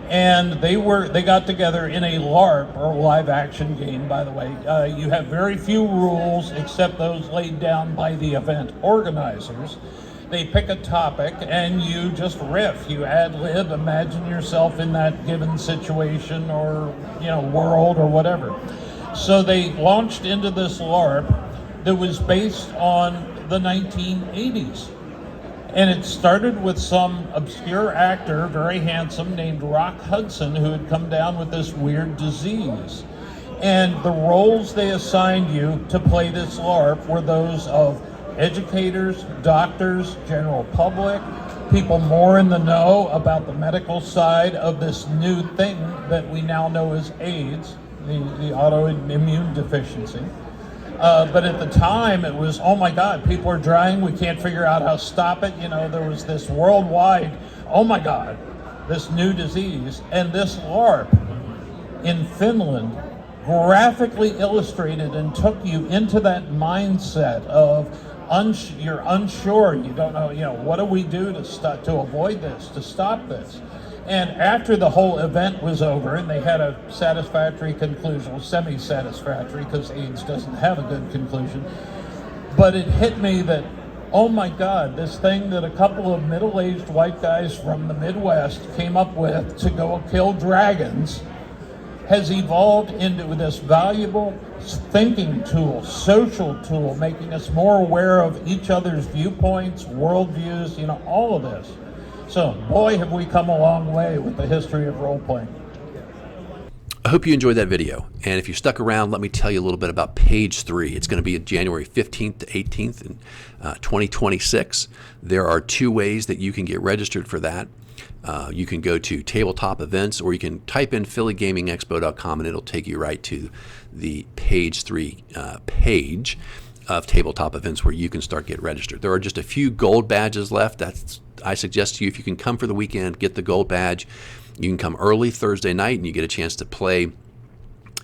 And they got together in a LARP, or live action game, by the way. You have very few rules except those laid down by the event organizers. They pick a topic and you just riff, you ad lib, imagine yourself in that given situation or world or whatever. So they launched into this LARP that was based on the 1980s. And it started with some obscure actor, very handsome, named Rock Hudson, who had come down with this weird disease. And the roles they assigned you to play this LARP were those of educators, doctors, general public, people more in the know about the medical side of this new thing that we now know as AIDS, the autoimmune deficiency. But at the time it was, oh my God, people are dying, we can't figure out how to stop it. There was this worldwide, oh my God, this new disease. And this LARP in Finland graphically illustrated and took you into that mindset of you're unsure, you don't know, what do we do to avoid this, to stop this? And after the whole event was over and they had a satisfactory conclusion, well, semi-satisfactory, because AIDS doesn't have a good conclusion, but it hit me that, oh my God, this thing that a couple of middle-aged white guys from the Midwest came up with to go kill dragons has evolved into this valuable thinking tool, social tool, making us more aware of each other's viewpoints, worldviews, all of this. So, boy, have we come a long way with the history of role-playing. I hope you enjoyed that video. And if you stuck around, let me tell you a little bit about Page 3. It's going to be January 15th to 18th in 2026. There are 2 ways that you can get registered for that. You can go to Tabletop Events, or you can type in PhillyGamingExpo.com and it'll take you right to the Page 3 page of Tabletop Events where you can start get registered. There are just a few gold badges left. I suggest to you, if you can come for the weekend, get the gold badge. You can come early Thursday night and you get a chance to play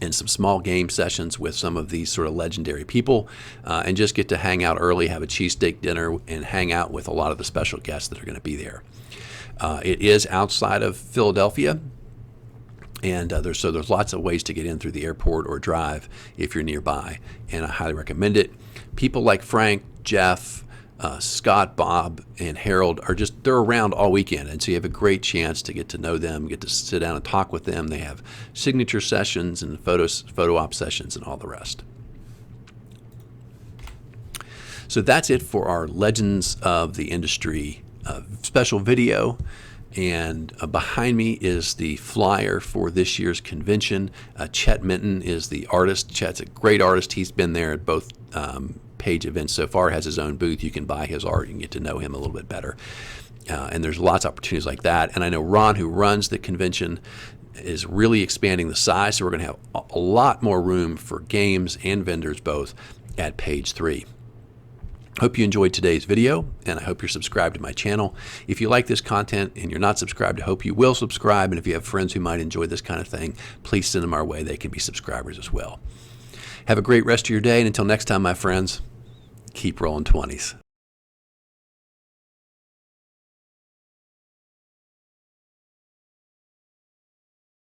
in some small game sessions with some of these sort of legendary people, and just get to hang out early, have a cheesesteak dinner, and hang out with a lot of the special guests that are going to be there. It is outside of Philadelphia, and there's lots of ways to get in through the airport or drive if you're nearby, and I highly recommend it. People like Frank, Jeff, Scott, Bob, and Harold they're around all weekend, and so you have a great chance to get to know them, get to sit down and talk with them. They have signature sessions and photo op sessions and all the rest. So that's it for our Legends of the Industry special video. And behind me is the flyer for this year's convention. Chet Minton is the artist. Chet's a great artist. He's been there at both Page events so far, has his own booth. You can buy his art and get to know him a little bit better. And there's lots of opportunities like that. And I know Ron, who runs the convention, is really expanding the size, so we're going to have a lot more room for games and vendors both at Page 3. Hope you enjoyed today's video, and I hope you're subscribed to my channel. If you like this content and you're not subscribed, I hope you will subscribe. And if you have friends who might enjoy this kind of thing, please send them our way. They can be subscribers as well. Have a great rest of your day, and until next time, my friends, keep rolling 20s.